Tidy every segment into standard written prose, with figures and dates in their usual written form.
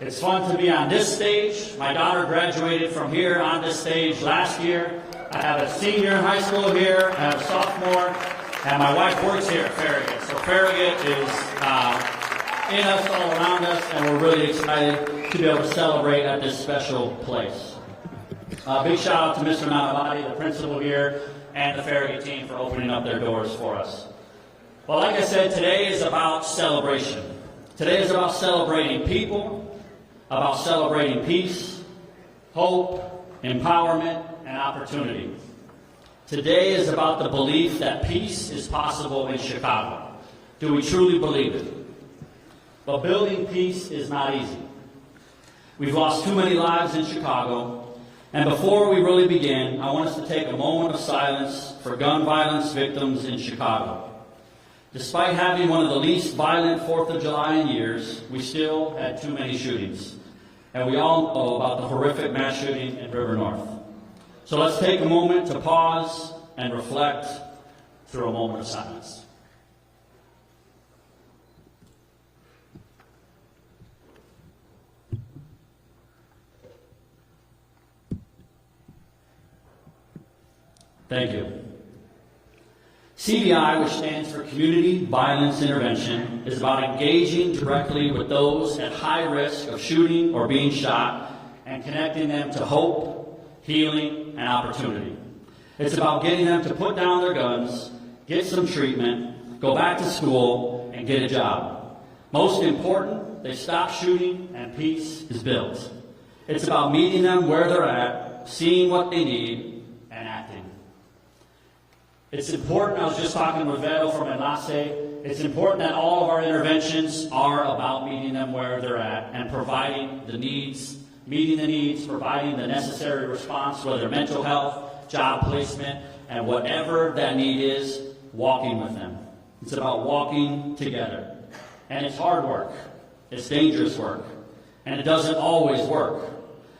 It's fun to be on this stage. My daughter graduated from here on this stage last year. I have a senior in high school here, I have a sophomore, and my wife works here at Farragut. So Farragut is in us, all around us, and we're really excited to be able to celebrate at this special place. Big shout out to Mr. Manavati, the principal here, and the Farragut team for opening up their doors for us. Well, like I said, today is about celebration. Today is about celebrating people, about celebrating peace, hope, empowerment, and opportunity. Today is about the belief that peace is possible in Chicago. Do we truly believe it? But building peace is not easy. We've lost too many lives in Chicago, and before we really begin, I want us to take a moment of silence for gun violence victims in Chicago. Despite having one of the least violent 4th of July in years, we still had too many shootings. And we all know about the horrific mass shooting in River North. So let's take a moment to pause and reflect through a moment of silence. Thank you. CVI, which stands for Community Violence Intervention, is about engaging directly with those at high risk of shooting or being shot and connecting them to hope, healing, and opportunity. It's about getting them to put down their guns, get some treatment, go back to school, and get a job. Most important, they stop shooting and peace is built. It's about meeting them where they're at, seeing what they need, and acting. It's important, I was just talking with Vero from Enlace, it's important that all of our interventions are about meeting them where they're at and providing the needs, meeting the needs, providing the necessary response, whether mental health, job placement, and whatever that need is, walking with them. It's about walking together. And it's hard work. It's dangerous work. And it doesn't always work.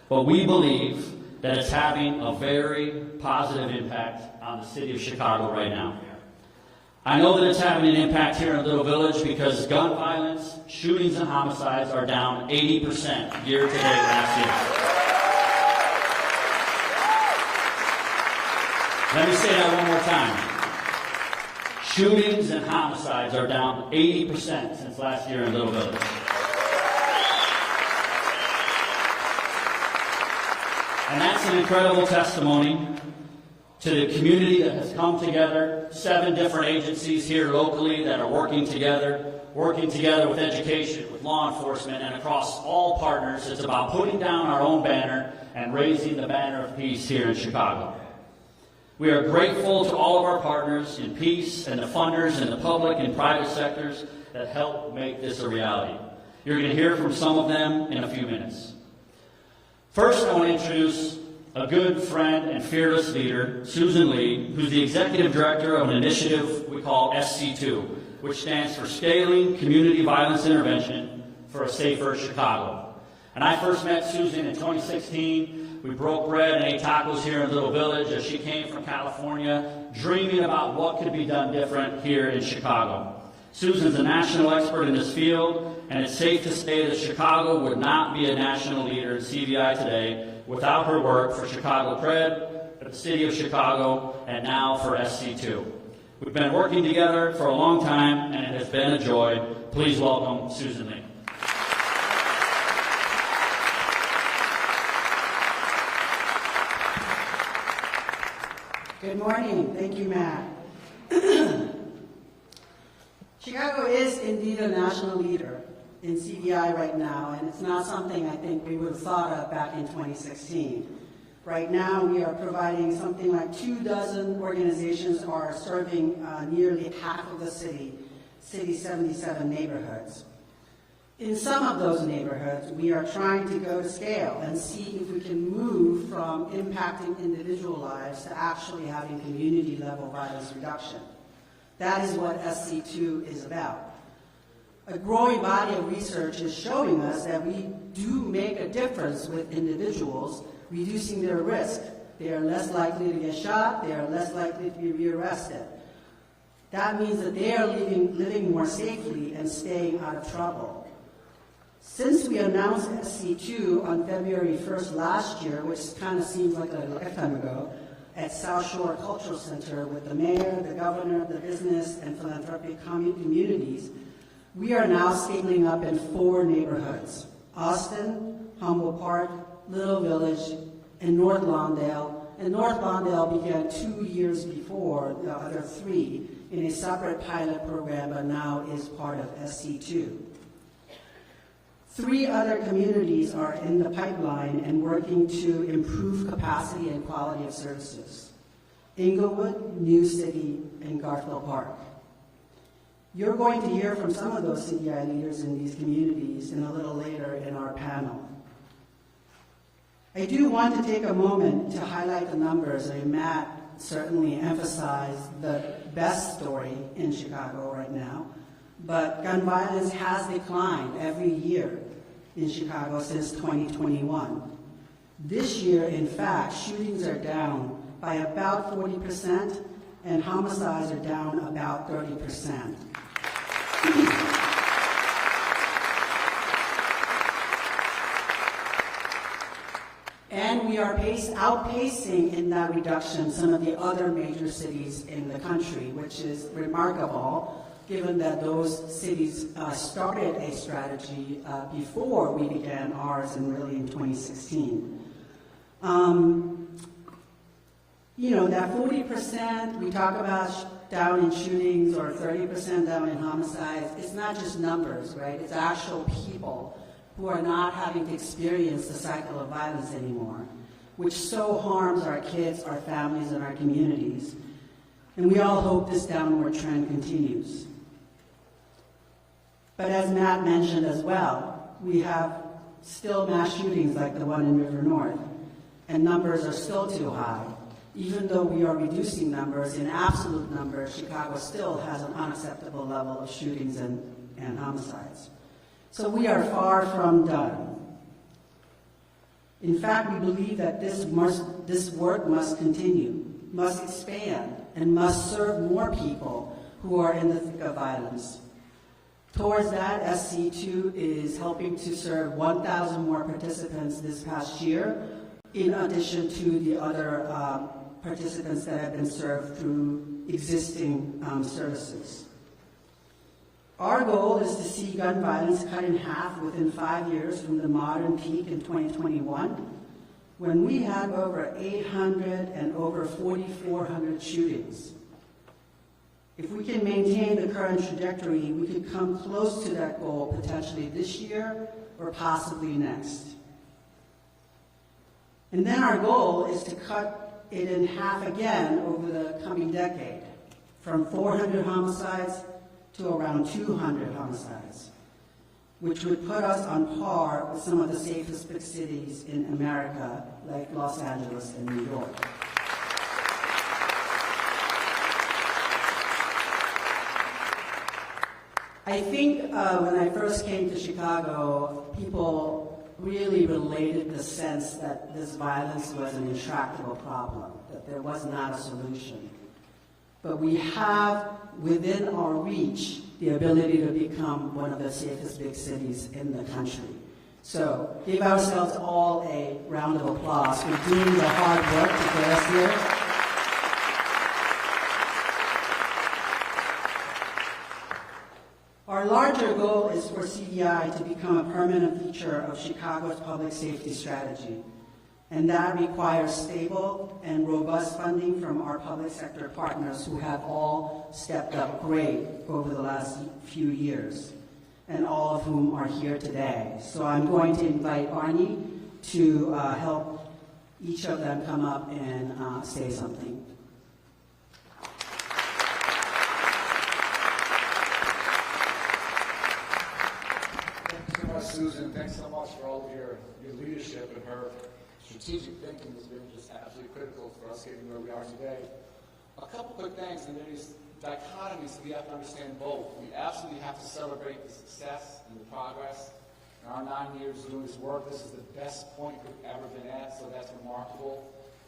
But we believe that it's having a very positive impact on the city of Chicago right now. I know that it's having an impact here in Little Village because gun violence, shootings, and homicides are down 80% year to date last year. Let me say that one more time. Shootings and homicides are down 80% since last year in Little Village. And that's an incredible testimony to the community that has come together, 7 different agencies here locally that are working together with education, with law enforcement, and across all partners. It's about putting down our own banner and raising the banner of peace here in Chicago. We are grateful to all of our partners in peace and the funders in the public and private sectors that help make this a reality. You're going to hear from some of them in a few minutes. First, I want to introduce a good friend and fearless leader, Susan Lee, who's the executive director of an initiative we call SC2, which stands for Scaling Community Violence Intervention for a Safer Chicago. And I first met Susan in 2016. We broke bread and ate tacos here in Little Village as she came from California, dreaming about what could be done different here in Chicago. Susan's a national expert in this field, and it's safe to say that Chicago would not be a national leader in CVI today without her work for Chicago Pred, for the City of Chicago, and now for SC2. We've been working together for a long time, and it has been a joy. Please welcome Susan Lee. Good morning. Thank you, Matt. Chicago is indeed a national leader in CVI right now, and it's not something I think we would have thought of back in 2016. Right now, we are providing something like 24 organizations are serving nearly half of the city's 77 neighborhoods. In some of those neighborhoods, we are trying to go to scale and see if we can move from impacting individual lives to actually having community-level violence reduction. That is what SC2 is about. A growing body of research is showing us that we do make a difference with individuals, reducing their risk. They are less likely to get shot. They are less likely to be rearrested. That means that they are living more safely and staying out of trouble. Since we announced SC2 on February 1st last year, which kind of seems like a lifetime ago, at South Shore Cultural Center with the mayor, the governor, the business, and philanthropic communities, we are now scaling up in 4 neighborhoods: Austin, Humboldt Park, Little Village, and North Lawndale. And North Lawndale began 2 years before the other 3 in a separate pilot program, but now is part of SC2. 3 other communities are in the pipeline and working to improve capacity and quality of services: Inglewood, New City, and Garfield Park. You're going to hear from some of those CDI leaders in these communities in a little later in our panel. I do want to take a moment to highlight the numbers. Matt certainly emphasized the best story in Chicago right now, but gun violence has declined every year in Chicago since 2021. This year, in fact, shootings are down by about 40%, and homicides are down about 30%. And we are outpacing in that reduction some of the other major cities in the country, which is remarkable, given that those cities started a strategy before we began ours and really in 2016. That 40% we talk about down in shootings or 30% down in homicides, it's not just numbers, right? It's actual people who are not having to experience the cycle of violence anymore, which so harms our kids, our families, and our communities. And we all hope this downward trend continues. But as Matt mentioned as well, we have still mass shootings like the one in River North, and numbers are still too high. Even though we are reducing numbers, in absolute numbers, Chicago still has an unacceptable level of shootings and homicides. So we are far from done. In fact, we believe that this work must continue, must expand, and must serve more people who are in the thick of violence. Towards that, SC2 is helping to serve 1,000 more participants this past year, in addition to the other participants that have been served through existing services. Our goal is to see gun violence cut in half within 5 years from the modern peak in 2021, when we had over 800 and over 4,400 shootings. If we can maintain the current trajectory, we could come close to that goal potentially this year or possibly next. And then our goal is to cut it in half again over the coming decade, from 400 homicides to around 200 homicides, which would put us on par with some of the safest big cities in America, like Los Angeles and New York. I think when I first came to Chicago, people really related the sense that this violence was an intractable problem, that there was not a solution. But we have within our reach the ability to become one of the safest big cities in the country. So give ourselves all a round of applause for doing the hard work to get us here. Our larger goal is for CDI to become a permanent feature of Chicago's public safety strategy, and that requires stable and robust funding from our public sector partners who have all stepped up great over the last few years, and all of whom are here today. So I'm going to invite Arnie to help each of them come up and say something. Susan, thanks so much for all of your leadership, and her strategic thinking has been just absolutely critical for us getting where we are today. A couple quick things, and there's dichotomies we have to understand both. We absolutely have to celebrate the success and the progress. In our 9 years doing this work, this is the best point we've ever been at, so that's remarkable.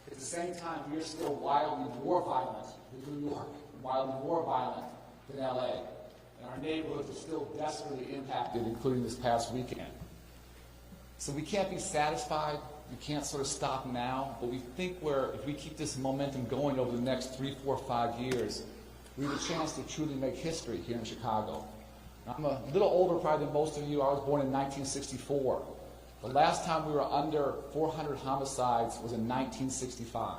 At the same time, we are still wildly more violent than New York, wildly more violent than LA. And our neighborhoods are still desperately impacted, including this past weekend. So we can't be satisfied. We can't sort of stop now, but we think if we keep this momentum going over the next 3, 4, 5 years, we have a chance to truly make history here in Chicago. Now, I'm a little older probably than most of you. I was born in 1964. The last time we were under 400 homicides was in 1965.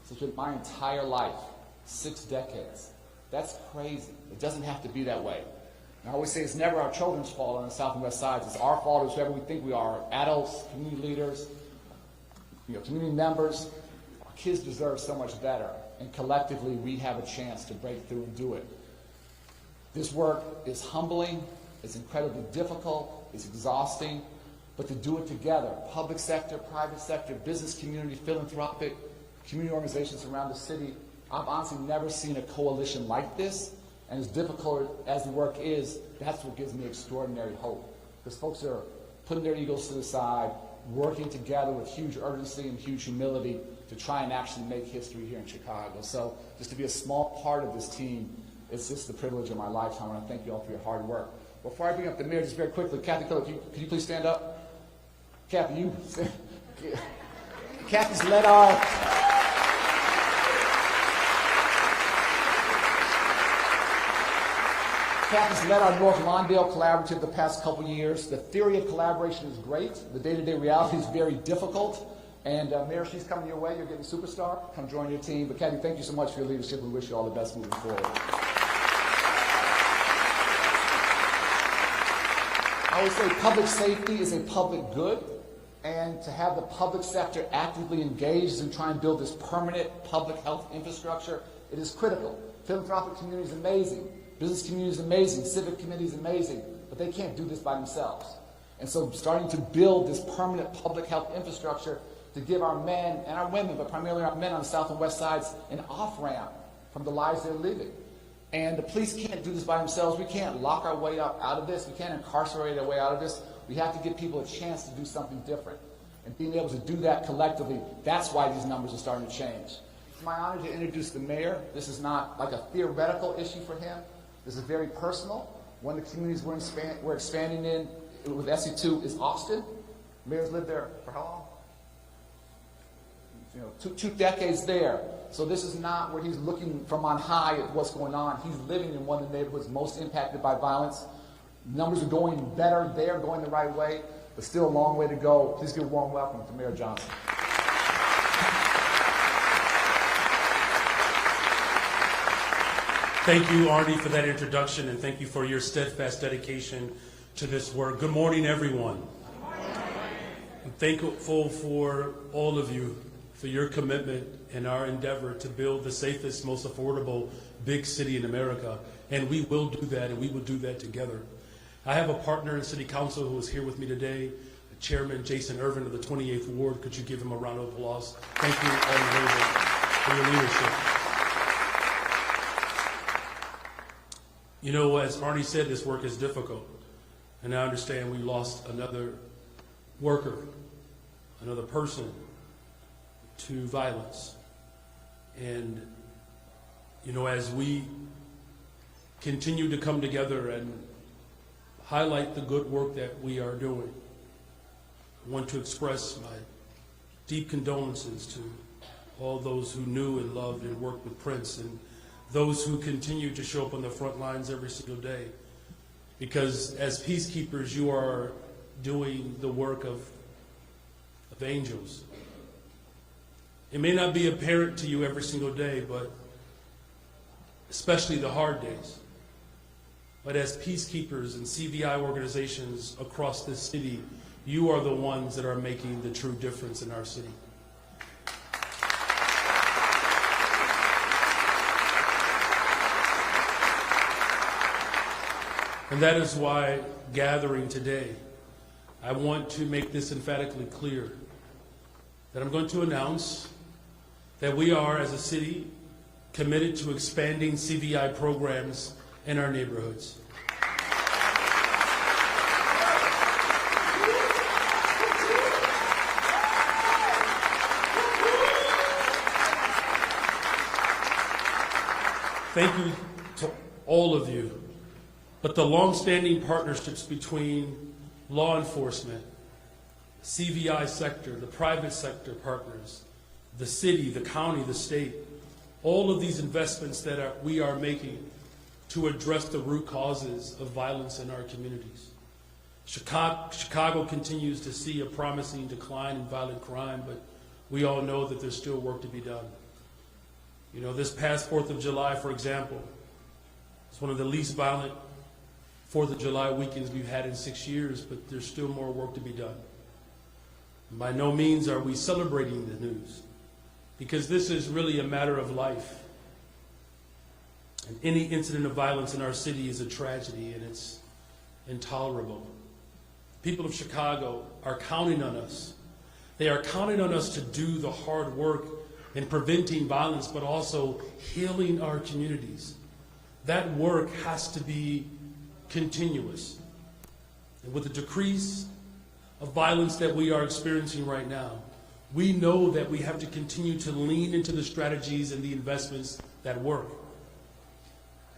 So it's been my entire life, 6 decades. That's crazy. It doesn't have to be that way. And I always say it's never our children's fault on the South and West Sides. It's our fault as whoever we think we are, adults, community leaders, community members. Our kids deserve so much better. And collectively, we have a chance to break through and do it. This work is humbling, it's incredibly difficult, it's exhausting, but to do it together, public sector, private sector, business community, philanthropic, community organizations around the city, I've honestly never seen a coalition like this, and as difficult as the work is, that's what gives me extraordinary hope. Because folks are putting their egos to the side, working together with huge urgency and huge humility to try and actually make history here in Chicago. So just to be a small part of this team, it's just the privilege of my lifetime, and I thank you all for your hard work. Before I bring up the mayor, just very quickly, Kathy Phillips, could you please stand up? Kathy, Kathy's led our... Kathy's led our North Lawndale Collaborative the past couple years. The theory of collaboration is great. The day-to-day reality is very difficult. And Mayor, she's coming your way. You're getting a superstar. Come join your team. But Kathy, thank you so much for your leadership. We wish you all the best moving forward. I always say public safety is a public good. And to have the public sector actively engaged in trying to build this permanent public health infrastructure, it is critical. Philanthropic community is amazing. Business community is amazing. Civic committee is amazing. But they can't do this by themselves. And so starting to build this permanent public health infrastructure to give our men and our women, but primarily our men on the South and West Sides, an off-ramp from the lives they're living. And the police can't do this by themselves. We can't lock our way up out of this. We can't incarcerate our way out of this. We have to give people a chance to do something different. And being able to do that collectively, that's why these numbers are starting to change. It's my honor to introduce the mayor. This is not like a theoretical issue for him. This is very personal. One of the communities we're expanding in with SC2 is Austin. Mayor's lived there for how long? Two decades there. So this is not where he's looking from on high at what's going on. He's living in one of the neighborhoods most impacted by violence. Numbers are going better there, going the right way, but still a long way to go. Please give a warm welcome to Mayor Johnson. Thank you, Arnie, for that introduction, and thank you for your steadfast dedication to this work. Good morning, everyone. I'm thankful for all of you for your commitment in our endeavor to build the safest, most affordable big city in America. And we will do that, and we will do that together. I have a partner in City Council who is here with me today, Chairman Jason Irvin of the 28th Ward. Could you give him a round of applause? Thank you, Honorable, for your leadership. You know, as Arnie said, this work is difficult. And I understand we lost another worker, another person to violence. And, you know, as we continue to come together and highlight the good work that we are doing, I want to express my deep condolences to all those who knew and loved and worked with Prince, and those who continue to show up on the front lines every single day. Because as peacekeepers, you are doing the work of angels. It may not be apparent to you every single day, but especially the hard days. But as peacekeepers and CVI organizations across this city, you are the ones that are making the true difference in our city. And that is why gathering today, I want to make this emphatically clear that I'm going to announce that we are, as a city, committed to expanding CVI programs in our neighborhoods. Thank you to all of you. But the long-standing partnerships between law enforcement, CVI sector, the private sector partners, the city, the county, the state, all of these investments that we are making to address the root causes of violence in our communities. Chicago continues to see a promising decline in violent crime, but we all know that there's still work to be done. You know, this past 4th of July, for example, it's one of the least violent 4th of July weekends we've had in 6 years, but there's still more work to be done. And by no means are we celebrating the news, because this is really a matter of life. And any incident of violence in our city is a tragedy, and it's intolerable. People of Chicago are counting on us. They are counting on us to do the hard work in preventing violence, but also healing our communities. That work has to be continuous. And with the decrease of violence that we are experiencing right now, we know that we have to continue to lean into the strategies and the investments that work.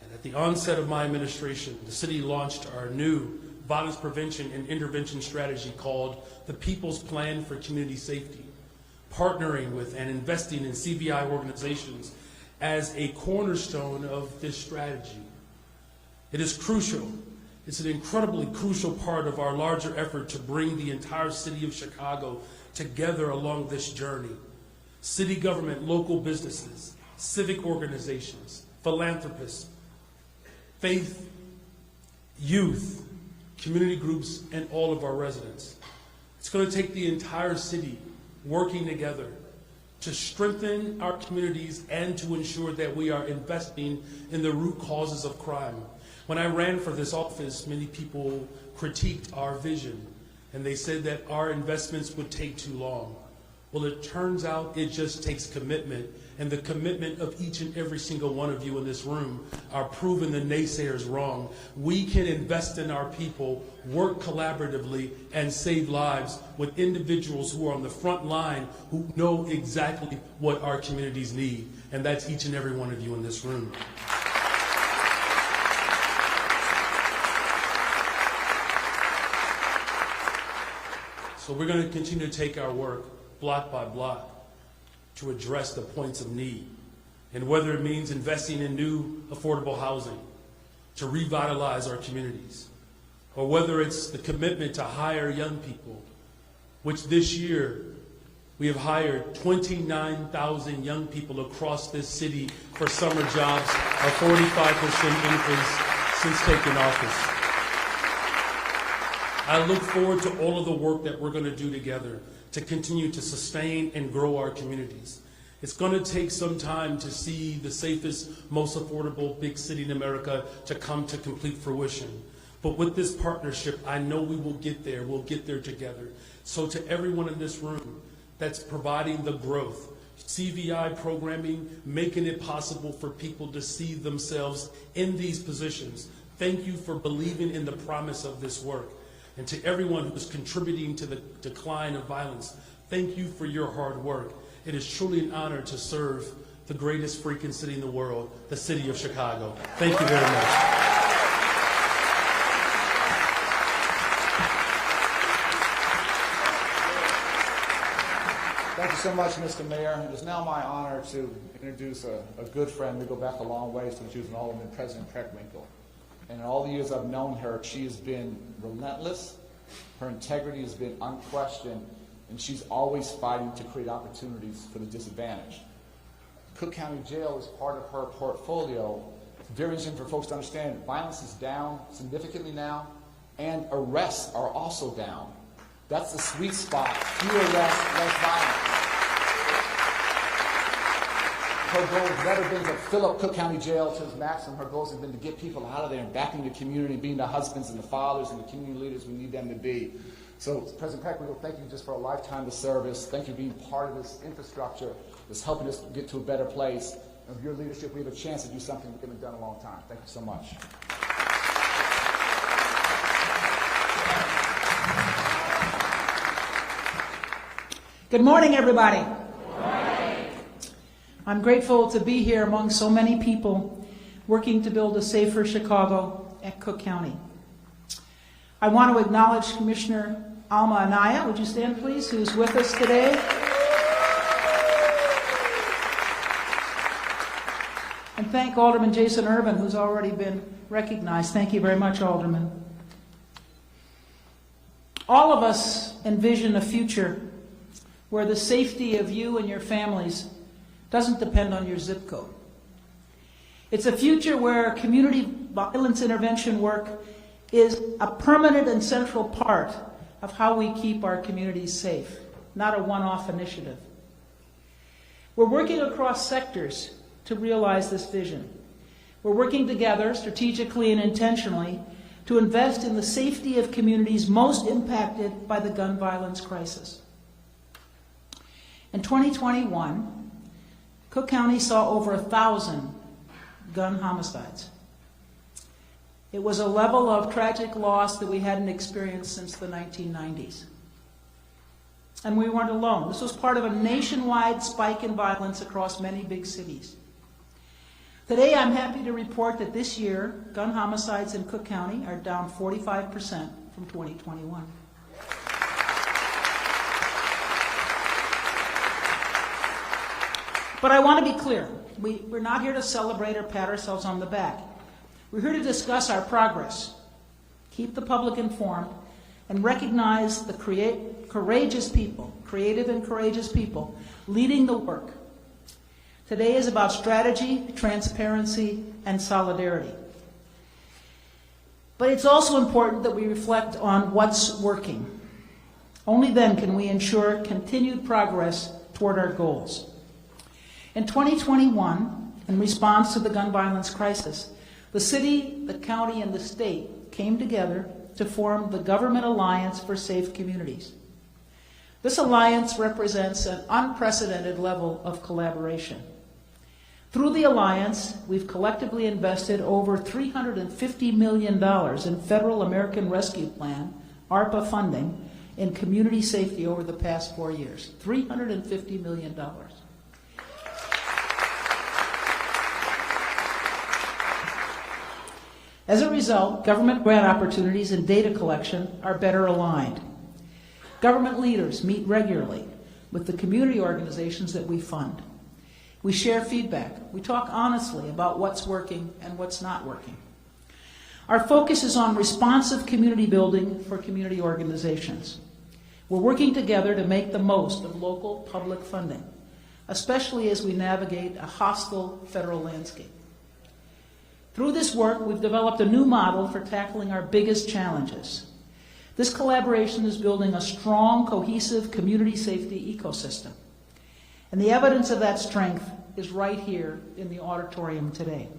And at the onset of my administration, the city launched our new violence prevention and intervention strategy called the People's Plan for Community Safety, partnering with and investing in CVI organizations as a cornerstone of this strategy. It is crucial. It's an incredibly crucial part of our larger effort to bring the entire city of Chicago together along this journey. City government, local businesses, civic organizations, philanthropists, faith, youth, community groups, and all of our residents. It's going to take the entire city working together to strengthen our communities and to ensure that we are investing in the root causes of crime. When I ran for this office, many people critiqued our vision, and they said that our investments would take too long. Well, it turns out it just takes commitment, and the commitment of each and every single one of you in this room are proving the naysayers wrong. We can invest in our people, work collaboratively, and save lives with individuals who are on the front line who know exactly what our communities need, and that's each and every one of you in this room. So we're going to continue to take our work block by block to address the points of need. And whether it means investing in new affordable housing to revitalize our communities, or whether it's the commitment to hire young people, which this year we have hired 29,000 young people across this city for summer jobs, a 45% increase since taking office. I look forward to all of the work that we're going to do together to continue to sustain and grow our communities. It's going to take some time to see the safest, most affordable big city in America to come to complete fruition. But with this partnership, I know we will get there. We'll get there together. So to everyone in this room that's providing the growth, CVI programming, making it possible for people to see themselves in these positions, thank you for believing in the promise of this work. And to everyone who is contributing to the decline of violence, thank you for your hard work. It is truly an honor to serve the greatest freaking city in the world, the city of Chicago. Thank you very much. Thank you so much, Mr. Mayor. It is now my honor to introduce a good friend. We go back a long ways since she was an alderman, President Preckwinkle. And in all the years I've known her, she has been relentless, her integrity has been unquestioned, and she's always fighting to create opportunities for the disadvantaged. Cook County Jail is part of her portfolio. It's very interesting for folks to understand violence is down significantly now, and arrests are also down. That's the sweet spot. Fewer arrests, less violence. Her goal has never been to fill up Cook County Jail to its maximum. Her goals have been to get people out of there and back into the community, being the husbands and the fathers and the community leaders we need them to be. So, President Preckwinkle, thank you just for a lifetime of service. Thank you for being part of this infrastructure that's helping us get to a better place. And with your leadership, we have a chance to do something we haven't done in a long time. Thank you so much. Good morning, everybody. I'm grateful to be here among so many people working to build a safer Chicago at Cook County. I want to acknowledge Commissioner Alma Anaya, would you stand please, who's with us today. And thank Alderman Jason Urban, who's already been recognized. Thank you very much, Alderman. All of us envision a future where the safety of you and your families doesn't depend on your zip code. It's a future where community violence intervention work is a permanent and central part of how we keep our communities safe, not a one-off initiative. We're working across sectors to realize this vision. We're working together strategically and intentionally to invest in the safety of communities most impacted by the gun violence crisis. In 2021, Cook County saw over 1,000 gun homicides. It was a level of tragic loss that we hadn't experienced since the 1990s. And we weren't alone. This was part of a nationwide spike in violence across many big cities. Today, I'm happy to report that this year, gun homicides in Cook County are down 45% from 2021. But I want to be clear. We're not here to celebrate or pat ourselves on the back. We're here to discuss our progress, keep the public informed, and recognize the courageous people, creative and courageous people, leading the work. Today is about strategy, transparency, and solidarity. But it's also important that we reflect on what's working. Only then can we ensure continued progress toward our goals. In 2021, in response to the gun violence crisis, the city, the county, and the state came together to form the Government Alliance for Safe Communities. This alliance represents an unprecedented level of collaboration. Through the alliance, we've collectively invested over $350 million in Federal American Rescue Plan, ARPA funding, in community safety over the past 4 years. $350 million. As a result, government grant opportunities and data collection are better aligned. Government leaders meet regularly with the community organizations that we fund. We share feedback. We talk honestly about what's working and what's not working. Our focus is on responsive community building for community organizations. We're working together to make the most of local public funding, especially as we navigate a hostile federal landscape. Through this work, we've developed a new model for tackling our biggest challenges. This collaboration is building a strong, cohesive community safety ecosystem. And the evidence of that strength is right here in the auditorium today.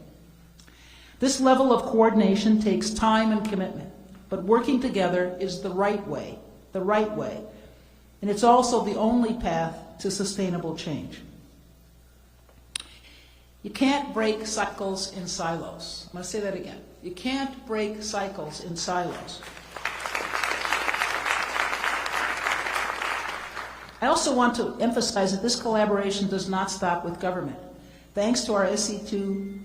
This level of coordination takes time and commitment, but working together is the right way. And it's also the only path to sustainable change. You can't break cycles in silos. I'm going to say that again. You can't break cycles in silos. I also want to emphasize that this collaboration does not stop with government. Thanks to our SC2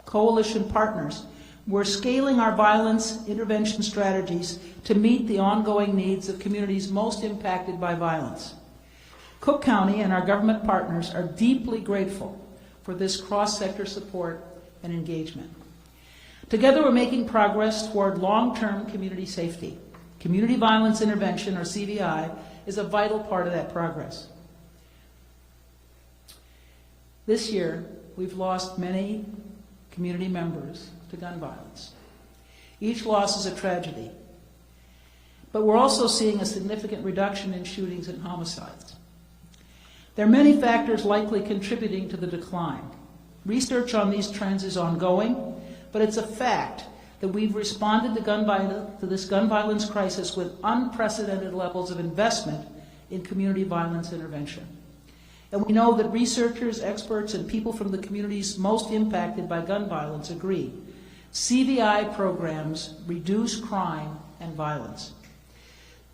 coalition partners, we're scaling our violence intervention strategies to meet the ongoing needs of communities most impacted by violence. Cook County and our government partners are deeply grateful for this cross-sector support and engagement. Together, we're making progress toward long-term community safety. Community violence intervention, or CVI, is a vital part of that progress. This year, we've lost many community members to gun violence. Each loss is a tragedy. But we're also seeing a significant reduction in shootings and homicides. There are many factors likely contributing to the decline. Research on these trends is ongoing, but it's a fact that we've responded to this gun violence crisis with unprecedented levels of investment in community violence intervention. And we know that researchers, experts, and people from the communities most impacted by gun violence agree. CVI programs reduce crime and violence.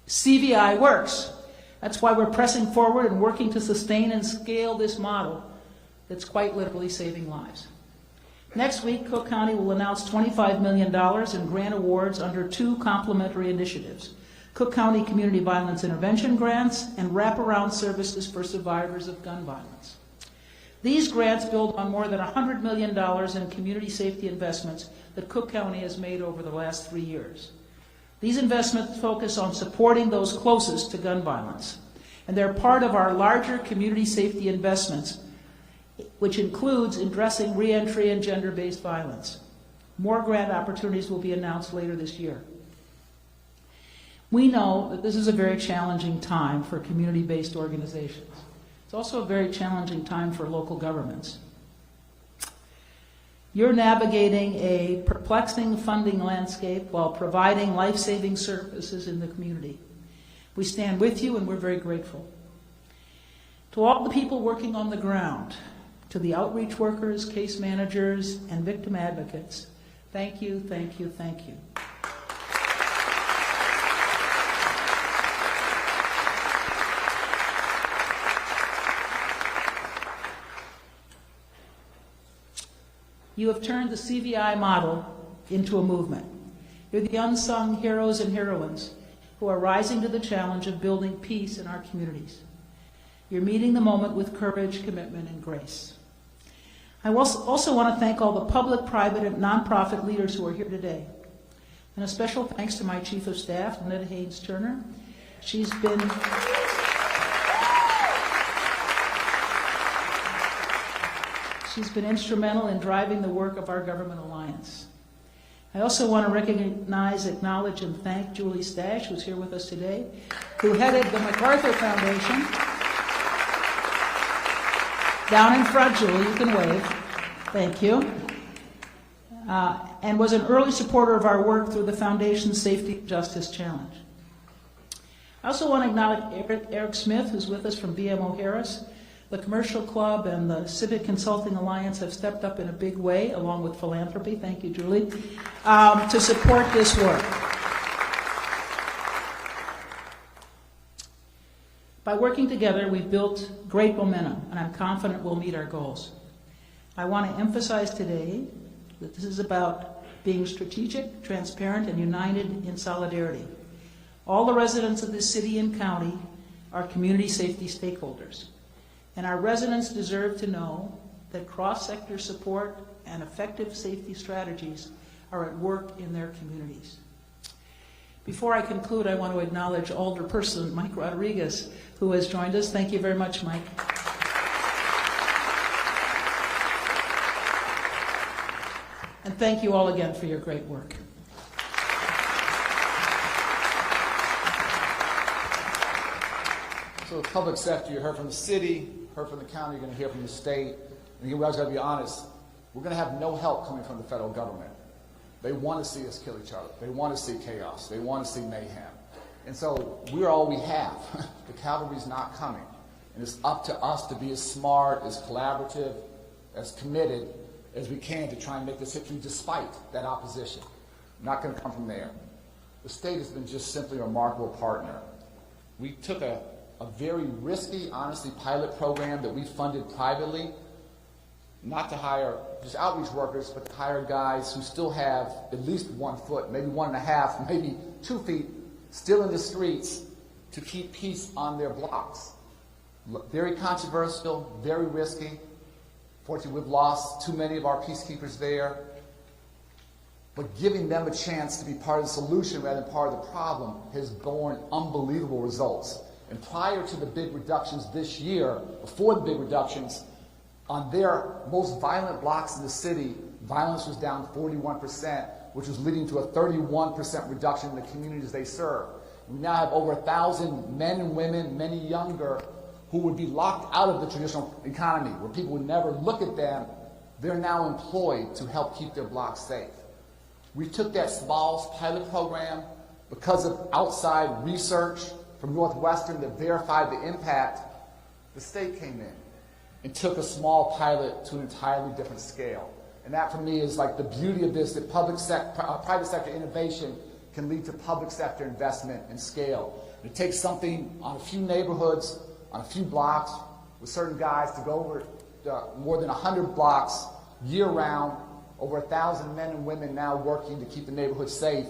CVI works. That's why we're pressing forward and working to sustain and scale this model that's quite literally saving lives. Next week, Cook County will announce $25 million in grant awards under two complementary initiatives, Cook County Community Violence Intervention Grants, and wraparound services for survivors of gun violence. These grants build on more than $100 million in community safety investments that Cook County has made over the last 3 years. These investments focus on supporting those closest to gun violence, and they're part of our larger community safety investments, which includes addressing reentry and gender-based violence. More grant opportunities will be announced later this year. We know that this is a very challenging time for community-based organizations. It's also a very challenging time for local governments. You're navigating a perplexing funding landscape while providing life-saving services in the community. We stand with you and we're very grateful. To all the people working on the ground, to the outreach workers, case managers, and victim advocates, thank you, thank you, thank you. You have turned the CVI model into a movement. You're the unsung heroes and heroines who are rising to the challenge of building peace in our communities. You're meeting the moment with courage, commitment, and grace. I also want to thank all the public, private, and nonprofit leaders who are here today. And a special thanks to my Chief of Staff, Lynette Haynes-Turner. She's been instrumental in driving the work of our Government Alliance. I also want to recognize, acknowledge, and thank Julie Stash, who's here with us today, who headed the MacArthur Foundation. Down in front, Julie, you can wave. Thank you. And was an early supporter of our work through the Foundation's Safety and Justice Challenge. I also want to acknowledge Eric Smith, who's with us from BMO Harris. The Commercial Club and the Civic Consulting Alliance have stepped up in a big way, along with Philanthropic, thank you, Julie, to support this work. By working together, we've built great momentum, and I'm confident we'll meet our goals. I want to emphasize today that this is about being strategic, transparent, and united in solidarity. All the residents of this city and county are community safety stakeholders. And our residents deserve to know that cross-sector support and effective safety strategies are at work in their communities. Before I conclude, I want to acknowledge Alderperson Mike Rodriguez, who has joined us. Thank you very much, Mike. And thank you all again for your great work. So the public sector, you heard from the city, heard from the county, you're going to hear from the state. And again, we always got to be honest, we're going to have no help coming from the federal government. They want to see us kill each other. They want to see chaos. They want to see mayhem. And so we're all we have. The cavalry's not coming. And it's up to us to be as smart, as collaborative, as committed as we can to try and make this history despite that opposition. Not going to come from there. The state has been just simply a remarkable partner. We took a very risky, honestly, pilot program that we funded privately, not to hire just outreach workers, but to hire guys who still have at least 1 foot, maybe 1.5, maybe 2 feet, still in the streets to keep peace on their blocks. Very controversial, very risky. Fortunately, we've lost too many of our peacekeepers there. But giving them a chance to be part of the solution rather than part of the problem has borne unbelievable results. And prior to the big reductions this year, before the big reductions, on their most violent blocks in the city, violence was down 41%, which was leading to a 31% reduction in the communities they serve. We now have over 1,000 men and women, many younger, who would be locked out of the traditional economy, where people would never look at them. They're now employed to help keep their blocks safe. We took that small pilot program because of outside research from Northwestern that verified the impact. The state came in and took a small pilot to an entirely different scale. And that, for me, is like the beauty of this, that private sector innovation can lead to public sector investment and scale. And it takes something on a few neighborhoods, on a few blocks, with certain guys to go over more than 100 blocks year-round, over 1,000 men and women now working to keep the neighborhood safe,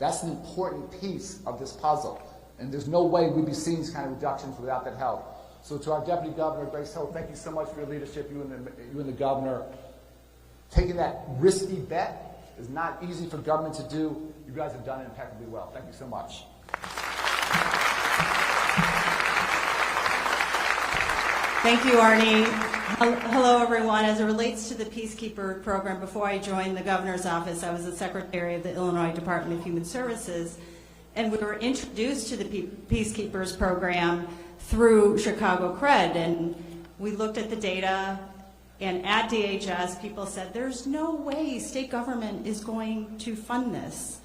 That's an important piece of this puzzle. And there's no way we'd be seeing these kind of reductions without that help. So to our Deputy Governor, Grace Hill, thank you so much for your leadership, you and the Governor. Taking that risky bet is not easy for government to do. You guys have done it impeccably well. Thank you so much. Thank you, Arnie. Hello, everyone. As it relates to the Peacekeeper program, before I joined the governor's office, I was the secretary of the Illinois Department of Human Services, and we were introduced to the Peacekeepers program through Chicago Cred, and we looked at the data, and at DHS, people said, there's no way state government is going to fund this.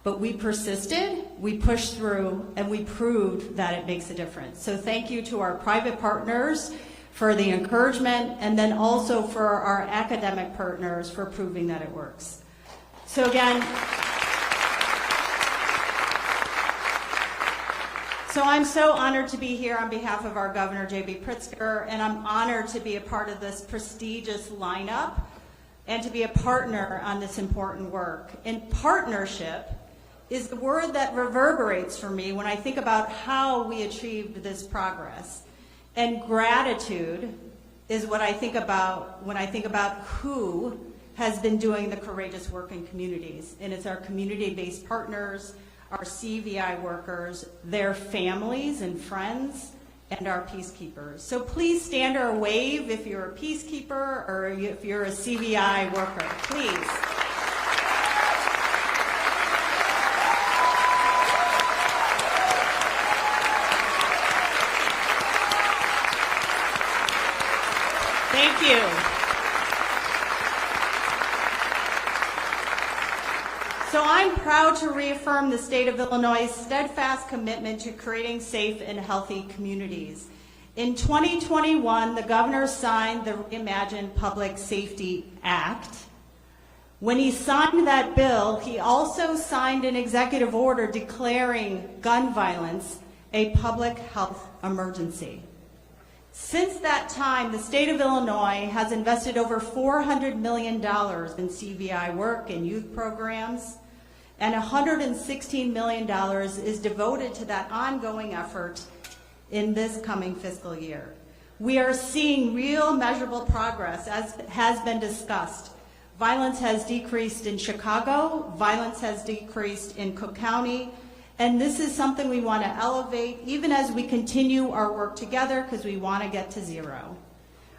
But we persisted, we pushed through, and we proved that it makes a difference. So thank you to our private partners for the encouragement, and then also for our academic partners for proving that it works. So again, I'm so honored to be here on behalf of our Governor, J.B. Pritzker, and I'm honored to be a part of this prestigious lineup and to be a partner on this important work. And partnership is the word that reverberates for me when I think about how we achieved this progress. And gratitude is what I think about when I think about who has been doing the courageous work in communities. And it's our community-based partners, our CVI workers, their families and friends, and our peacekeepers. So please stand or wave if you're a peacekeeper or if you're a CVI worker, please. Thank you. So I'm proud to reaffirm the state of Illinois' steadfast commitment to creating safe and healthy communities. In 2021, the governor signed the Reimagined Public Safety Act. When he signed that bill, he also signed an executive order declaring gun violence a public health emergency. Since that time, the state of Illinois has invested over $400 million in CVI work and youth programs, and $116 million is devoted to that ongoing effort in this coming fiscal year. We are seeing real measurable progress, as has been discussed. Violence has decreased in Chicago, violence has decreased in Cook County, and this is something we want to elevate even as we continue our work together because we want to get to zero.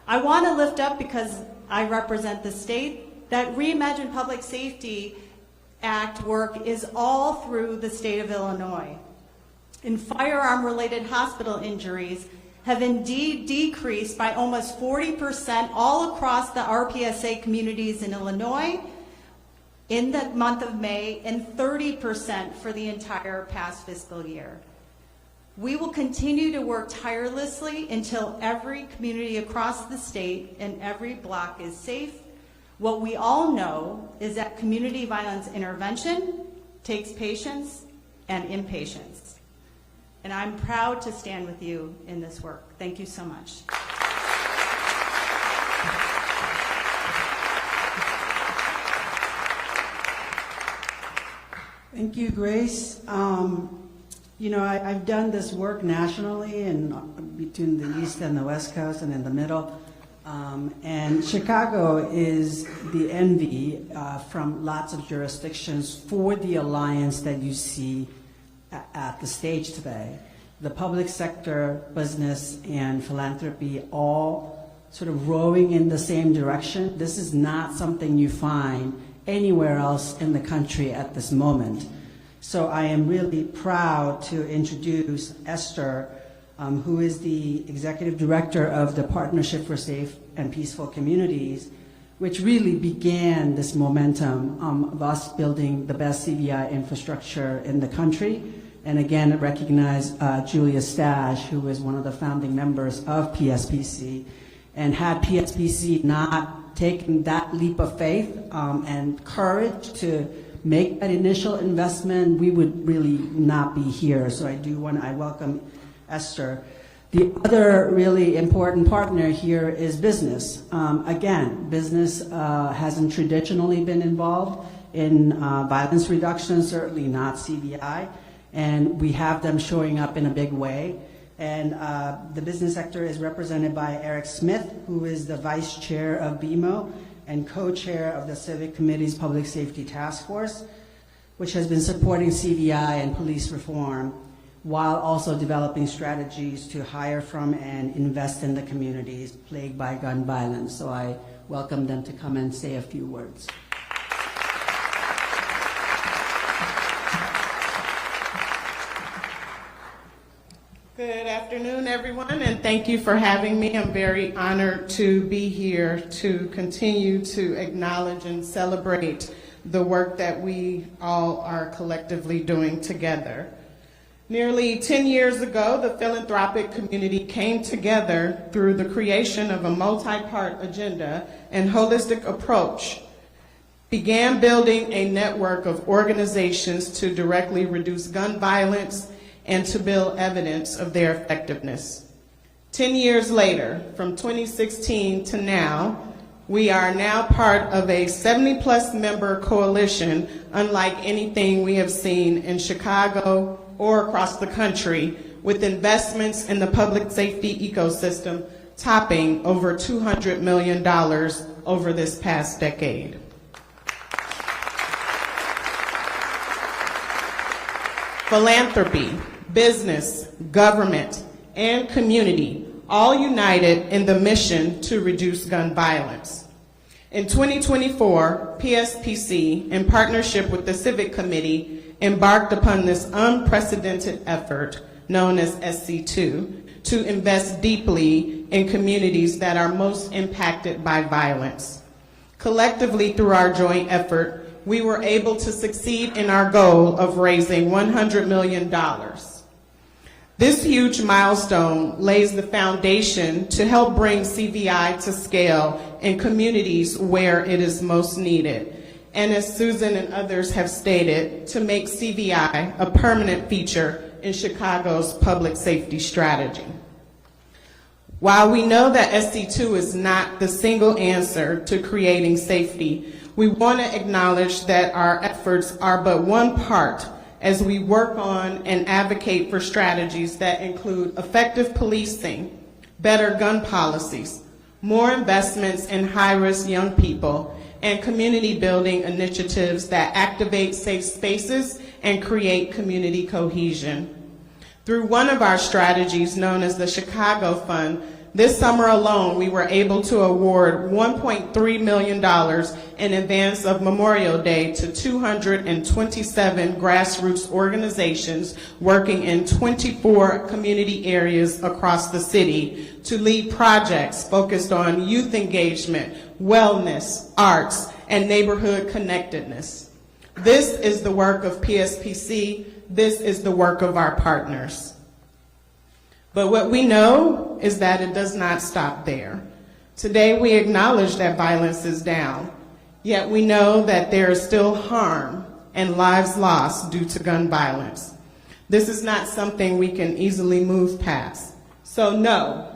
I want to lift up, because I represent the state, that Reimagined Public Safety Act work is all through the state of Illinois. And firearm-related hospital injuries have indeed decreased by almost 40% all across the RPSA communities in Illinois in the month of May, and 30% for the entire past fiscal year. We will continue to work tirelessly until every community across the state and every block is safe. What we all know is that community violence intervention takes patience and impatience. And I'm proud to stand with you in this work. Thank you so much. Thank you, Grace. You know, I've done this work nationally and between the East and the West Coast and in the middle. And Chicago is the envy from lots of jurisdictions for the alliance that you see at the stage today. The public sector, business, and philanthropy all sort of rowing in the same direction. This is not something you find anywhere else in the country at this moment. So I am really proud to introduce Esther, who is the Executive Director of the Partnership for Safe and Peaceful Communities, which really began this momentum of us building the best CVI infrastructure in the country. And again, recognize Julia Stash, who is one of the founding members of PSPC. And had PSPC not taken that leap of faith and courage to make that initial investment, we would really not be here. So I welcome Esther. The other really important partner here is business. Again, business hasn't traditionally been involved in violence reduction, certainly not CVI, and we have them showing up in a big way. And the business sector is represented by Eric Smith, who is the vice chair of BMO and co-chair of the Civic Committee's Public Safety Task Force, which has been supporting CVI and police reform while also developing strategies to hire from and invest in the communities plagued by gun violence. So I welcome them to come and say a few words. Good afternoon, everyone, and thank you for having me. I'm very honored to be here to continue to acknowledge and celebrate the work that we all are collectively doing together. Nearly 10 years ago, the philanthropic community came together through the creation of a multi-part agenda and holistic approach, began building a network of organizations to directly reduce gun violence and to build evidence of their effectiveness. 10 years later, from 2016 to now, we are now part of a 70-plus member coalition, unlike anything we have seen in Chicago or across the country, with investments in the public safety ecosystem topping over $200 million over this past decade. Philanthropy, business, government, and community all united in the mission to reduce gun violence. In 2024, PSPC, in partnership with the Civic Committee, embarked upon this unprecedented effort known as SC2 to invest deeply in communities that are most impacted by violence. Collectively, through our joint effort, we were able to succeed in our goal of raising $100 million. This huge milestone lays the foundation to help bring CVI to scale in communities where it is most needed, and as Susan and others have stated, to make CVI a permanent feature in Chicago's public safety strategy. While we know that SC2 is not the single answer to creating safety, we want to acknowledge that our efforts are but one part as we work on and advocate for strategies that include effective policing, better gun policies, more investments in high-risk young people, and community building initiatives that activate safe spaces and create community cohesion. Through one of our strategies known as the Chicago Fund, this summer alone, we were able to award $1.3 million in advance of Memorial Day to 227 grassroots organizations working in 24 community areas across the city to lead projects focused on youth engagement, wellness, arts, and neighborhood connectedness. This is the work of PSPC. This is the work of our partners. But what we know is that it does not stop there. Today we acknowledge that violence is down, yet we know that there is still harm and lives lost due to gun violence. This is not something we can easily move past. So no,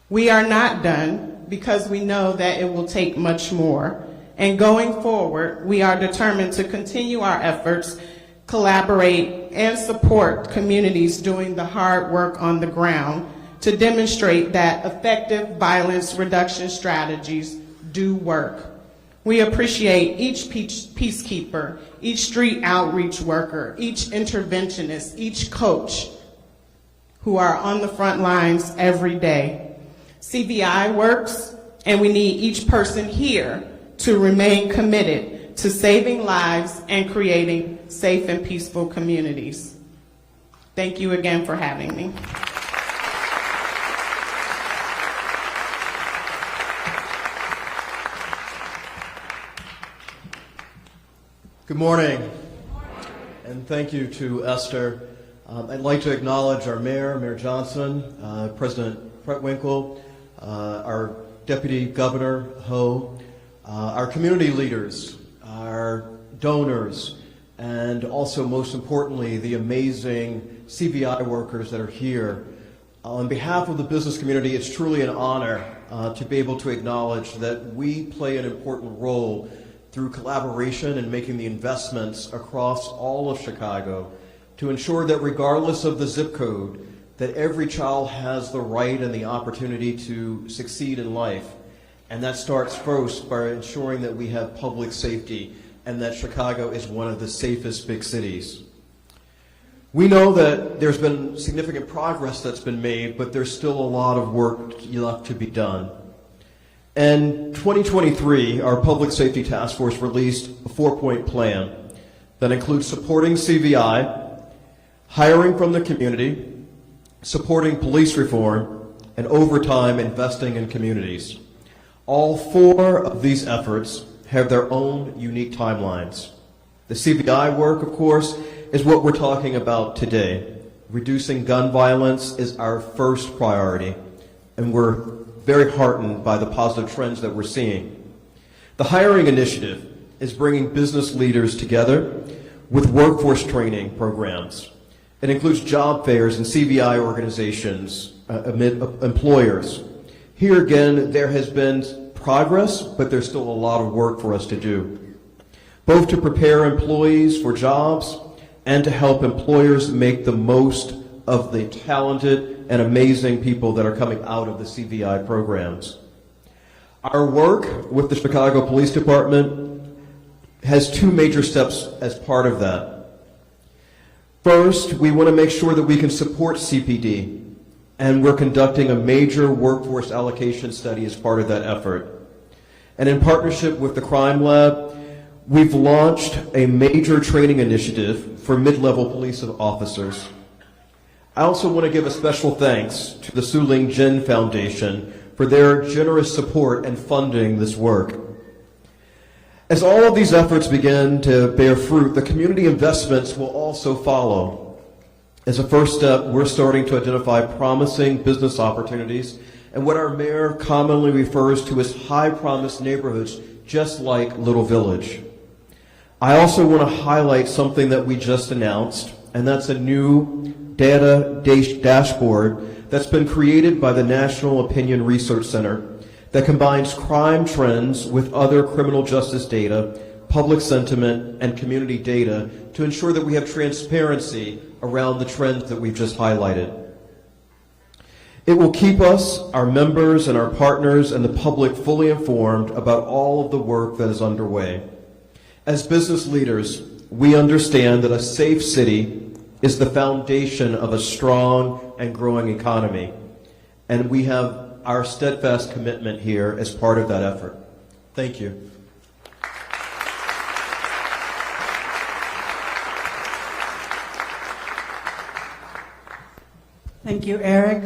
we are not done because we know that it will take much more. And going forward, we are determined to continue our efforts, collaborate, and support communities doing the hard work on the ground to demonstrate that effective violence reduction strategies do work. We appreciate each peacekeeper, each street outreach worker, each interventionist, each coach who are on the front lines every day. CVI works, and we need each person here to remain committed to saving lives and creating safe and peaceful communities. Thank you again for having me. Good morning, and thank you to Esther. I'd like to acknowledge our Mayor, Mayor Johnson, President Pretwinkle, our Deputy Governor, Ho, our community leaders, our donors, and also, most importantly, the amazing CVI workers that are here. On behalf of the business community, it's truly an honor to be able to acknowledge that we play an important role through collaboration and making the investments across all of Chicago to ensure that regardless of the zip code, that every child has the right and the opportunity to succeed in life. And that starts first by ensuring that we have public safety and that Chicago is one of the safest big cities. We know that there's been significant progress that's been made, but there's still a lot of work left to be done. In 2023, our Public Safety Task Force released a 4-point plan that includes supporting CVI, hiring from the community, supporting police reform, and over time investing in communities. All 4 of these efforts have their own unique timelines. The CVI work, of course, is what we're talking about today. Reducing gun violence is our first priority, and we're very heartened by the positive trends that we're seeing. The hiring initiative is bringing business leaders together with workforce training programs. It includes job fairs and CVI organizations amid employers. Here again, there has been progress, but there's still a lot of work for us to do, both to prepare employees for jobs and to help employers make the most of the talented and amazing people that are coming out of the CVI programs. Our work with the Chicago Police Department has 2 major steps as part of that. First, we want to make sure that we can support CPD, and we're conducting a major workforce allocation study as part of that effort. And in partnership with the Crime Lab, we've launched a major training initiative for mid-level police officers. I also want to give a special thanks to the Su Ling Jin Foundation for their generous support and funding this work. As all of these efforts begin to bear fruit, the community investments will also follow. As a first step, we're starting to identify promising business opportunities and what our mayor commonly refers to as high-promise neighborhoods, just like Little Village. I also want to highlight something that we just announced, and that's a new data dashboard that's been created by the National Opinion Research Center that combines crime trends with other criminal justice data, public sentiment, and community data to ensure that we have transparency around the trends that we've just highlighted. It will keep us, our members, and our partners and the public fully informed about all of the work that is underway. As business leaders, we understand that a safe city is the foundation of a strong and growing economy, and we have our steadfast commitment here as part of that effort. Thank you. Thank you, Eric.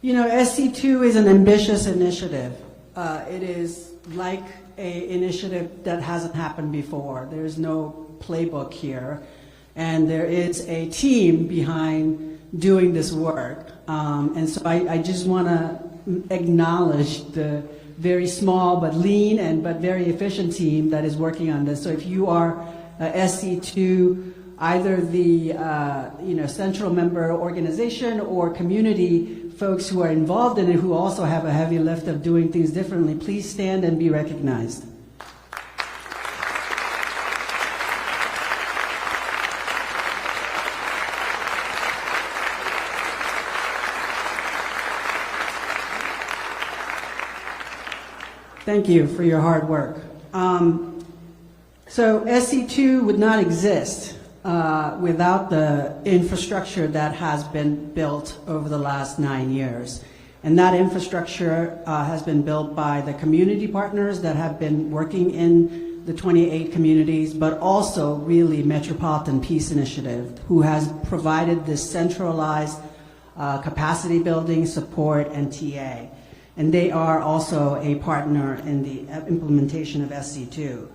SC2 is an ambitious initiative. It is like an initiative that hasn't happened before. There's no playbook here. And there is a team behind doing this work. And so I just want to acknowledge the very small but lean but very efficient team that is working on this. So if you are SC2, either the central member organization or community folks who are involved in it who also have a heavy lift of doing things differently, please stand and be recognized. Thank you for your hard work. So SC2 would not exist without the infrastructure that has been built over the last 9 years. And that infrastructure has been built by the community partners that have been working in the 28 communities, but also really Metropolitan Peace Initiative, who has provided this centralized capacity building, support, and TA. And they are also a partner in the implementation of SC2.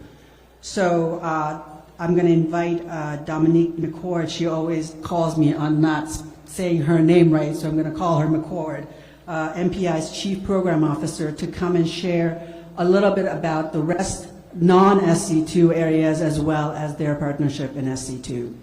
So I'm going to invite Dominique McCord. She always calls me on not saying her name right, so I'm going to call her McCord, MPI's Chief Program Officer, to come and share a little bit about the rest non-SC2 areas as well as their partnership in SC2.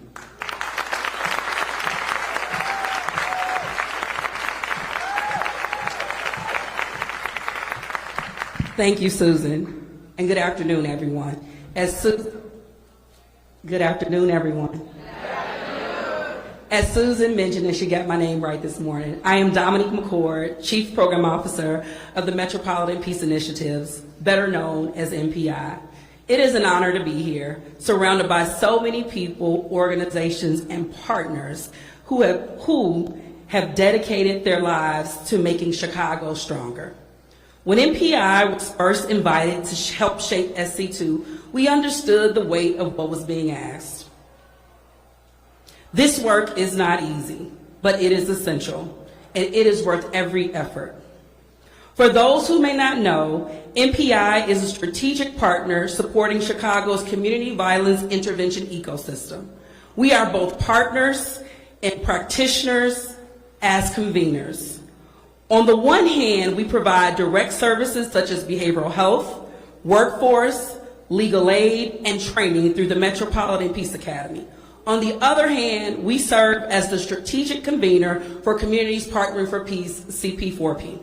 Thank you, Susan. And good afternoon, everyone. Good afternoon, everyone. As Susan mentioned, and she got my name right this morning, I am Dominique McCord, Chief Program Officer of the Metropolitan Peace Initiatives, better known as MPI. It is an honor to be here, surrounded by so many people, organizations, and partners who have dedicated their lives to making Chicago stronger. When MPI was first invited to help shape SC2, we understood the weight of what was being asked. This work is not easy, but it is essential, and it is worth every effort. For those who may not know, MPI is a strategic partner supporting Chicago's community violence intervention ecosystem. We are both partners and practitioners as conveners. On the one hand, we provide direct services such as behavioral health, workforce, legal aid, and training through the Metropolitan Peace Academy. On the other hand, we serve as the strategic convener for Communities Partnering for Peace, CP4P,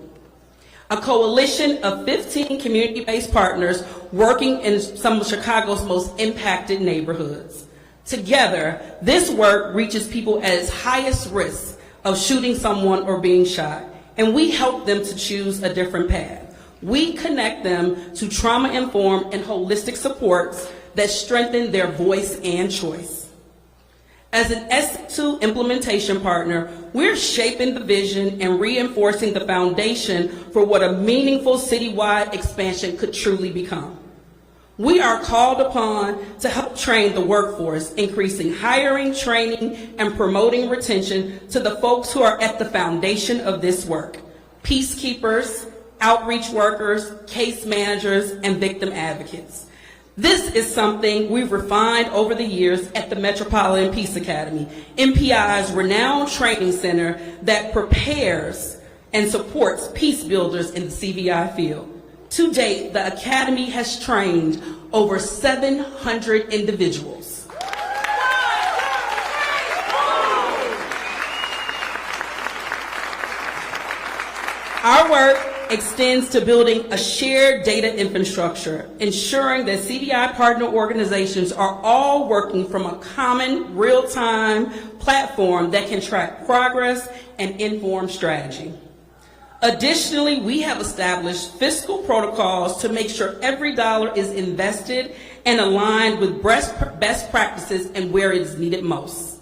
a coalition of 15 community-based partners working in some of Chicago's most impacted neighborhoods. Together, this work reaches people at its highest risk of shooting someone or being shot, and we help them to choose a different path. We connect them to trauma-informed and holistic supports that strengthen their voice and choice. As an SC2 implementation partner, we're shaping the vision and reinforcing the foundation for what a meaningful citywide expansion could truly become. We are called upon to help train the workforce, increasing hiring, training, and promoting retention to the folks who are at the foundation of this work: peacekeepers, outreach workers, case managers, and victim advocates. This is something we've refined over the years at the Metropolitan Peace Academy, MPI's renowned training center that prepares and supports peace builders in the CVI field. To date, the Academy has trained over 700 individuals. Our work extends to building a shared data infrastructure, ensuring that CDI partner organizations are all working from a common real-time platform that can track progress and inform strategy. Additionally, we have established fiscal protocols to make sure every dollar is invested and aligned with best practices and where it is needed most.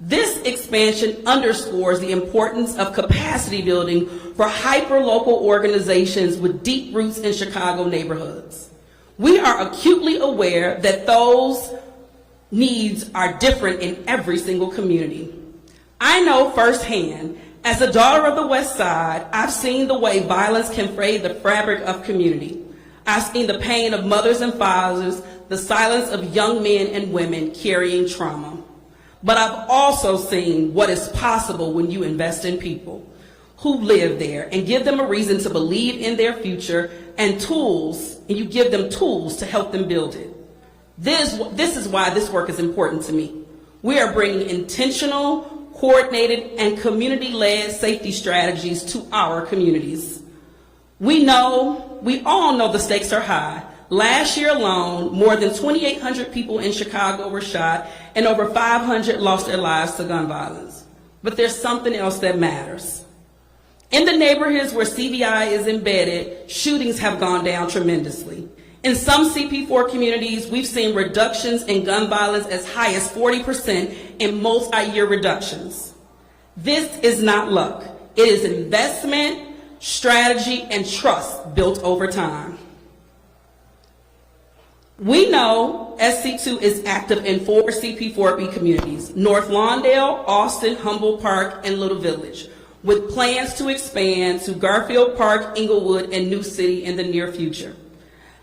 This expansion underscores the importance of capacity building for hyper-local organizations with deep roots in Chicago neighborhoods. We are acutely aware that those needs are different in every single community. I know firsthand, as a daughter of the West Side, I've seen the way violence can fray the fabric of community. I've seen the pain of mothers and fathers, the silence of young men and women carrying trauma. But I've also seen what is possible when you invest in people who live there and give them a reason to believe in their future and tools, and you give them tools to help them build it. This is why this work is important to me. We are bringing intentional, coordinated, and community-led safety strategies to our communities. We all know the stakes are high. Last year alone, more than 2,800 people in Chicago were shot and over 500 lost their lives to gun violence. But there's something else that matters. In the neighborhoods where CVI is embedded, shootings have gone down tremendously. In some CP4 communities, we've seen reductions in gun violence as high as 40% in multi-year reductions. This is not luck. It is investment, strategy, and trust built over time. We know SC2 is active in 4 CP4B communities: North Lawndale, Austin, Humboldt Park, and Little Village, with plans to expand to Garfield Park, Inglewood, and New City in the near future.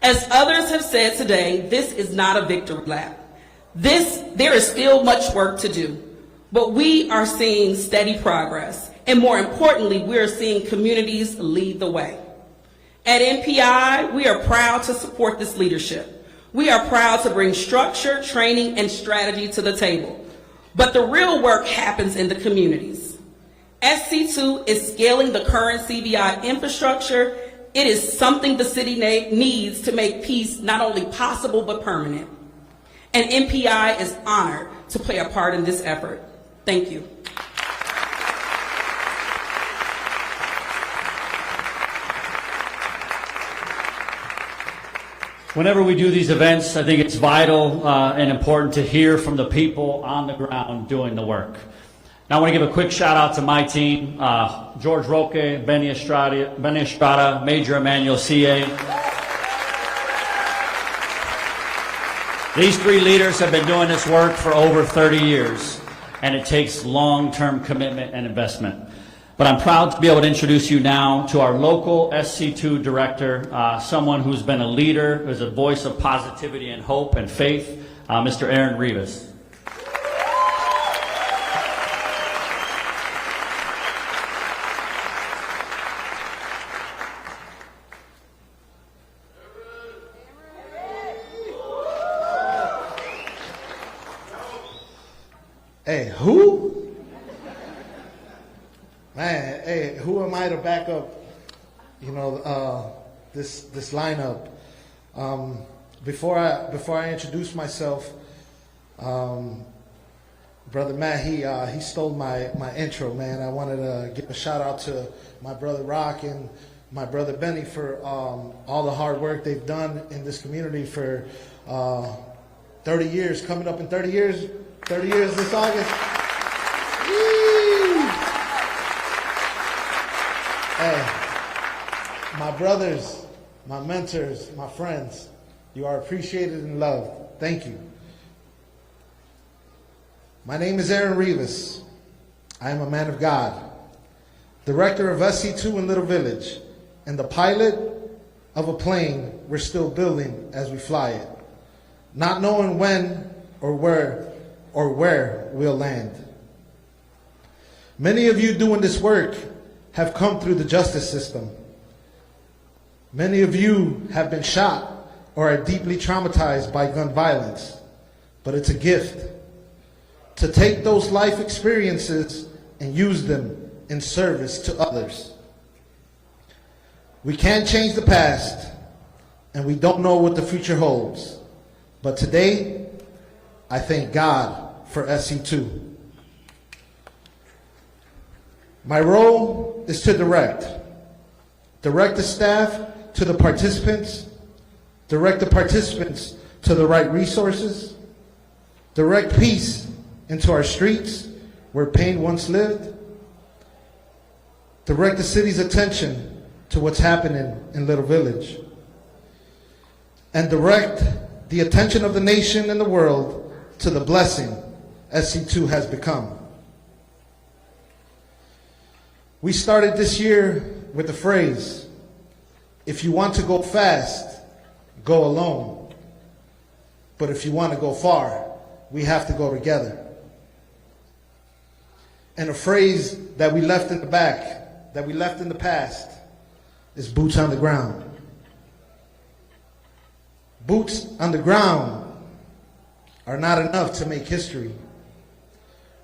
As others have said today, this is not a victory lap. There is still much work to do, but we are seeing steady progress, and more importantly, we are seeing communities lead the way. At MPI, we are proud to support this leadership. We are proud to bring structure, training, and strategy to the table. But the real work happens in the communities. SC2 is scaling the current CVI infrastructure It is something the city needs to make peace not only possible but permanent. And MPI is honored to play a part in this effort. Thank you. Whenever we do these events, I think it's vital and important to hear from the people on the ground doing the work. Now I want to give a quick shout out to my team, George Roque, Benny Estrada, Major Emmanuel C.A. These three leaders have been doing this work for over 30 years, and it takes long-term commitment and investment. But I'm proud to be able to introduce you now to our local SC2 director, someone who's been a leader, who's a voice of positivity and hope and faith, Mr. Aaron Rivas. Hey, who? Man, hey, who am I to back up, this lineup? Before I introduce myself, Brother Matt, he stole my intro, man. I wanted to give a shout out to my brother Rock and my brother Benny for all the hard work they've done in this community for 30 years, coming up in 30 years this August. Woo! Hey, my brothers, my mentors, my friends, you are appreciated and loved. Thank you. My name is Aaron Rivas. I am a man of God, director of SC2 in Little Village, and the pilot of a plane we're still building as we fly it, not knowing when or where we'll land. Many of you doing this work have come through the justice system. Many of you have been shot or are deeply traumatized by gun violence, but it's a gift to take those life experiences and use them in service to others. We can't change the past, and we don't know what the future holds, but today, I thank God for SC2. My role is to direct the staff to the participants, direct the participants to the right resources, direct peace into our streets where pain once lived, direct the city's attention to what's happening in Little Village, and direct the attention of the nation and the world to the blessing SC2 has become. We started this year with the phrase, if you want to go fast, go alone. But if you want to go far, we have to go together. And a phrase that we left in the back, that we left in the past, is boots on the ground. Boots on the ground are not enough to make history.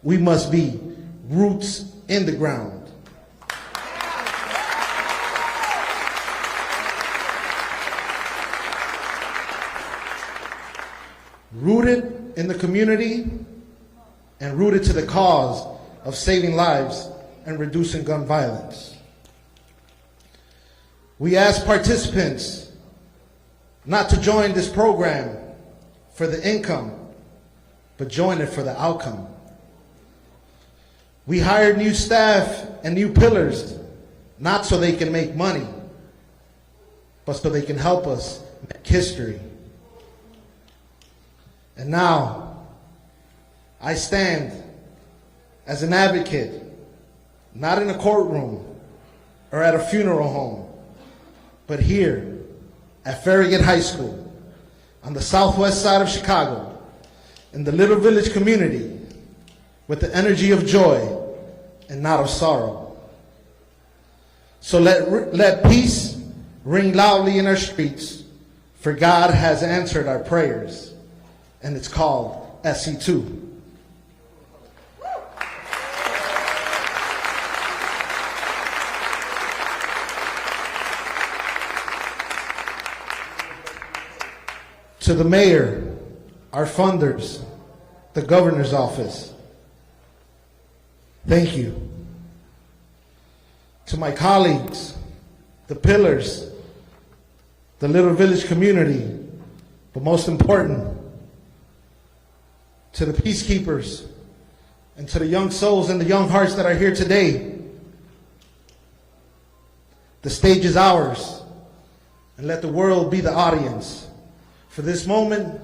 We must be roots in the ground. Rooted in the community and rooted to the cause of saving lives and reducing gun violence. We ask participants not to join this program for the income, but join it for the outcome. We hired new staff and new pillars, not so they can make money, but so they can help us make history. And now, I stand as an advocate, not in a courtroom or at a funeral home, but here at Farragut High School, on the southwest side of Chicago, in the Little Village community, with the energy of joy and not of sorrow. So let peace ring loudly in our streets, for God has answered our prayers, and it's called SC2. to the mayor, our funders, the governor's office, thank you. To my colleagues, the pillars, the Little Village community, but most important, to the peacekeepers and to the young souls and the young hearts that are here today. The stage is ours, and let the world be the audience. For this moment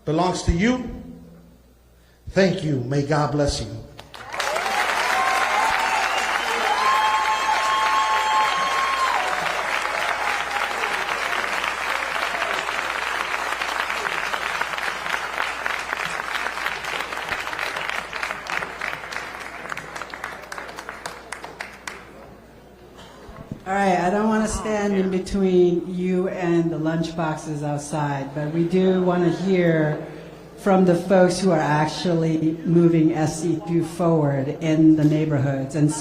belongs to you. Thank you. May God bless you. All right, I don't want to stand in between you and the lunch boxes outside, but we do want to hear from the folks who are actually moving SC2 forward in the neighborhoods. And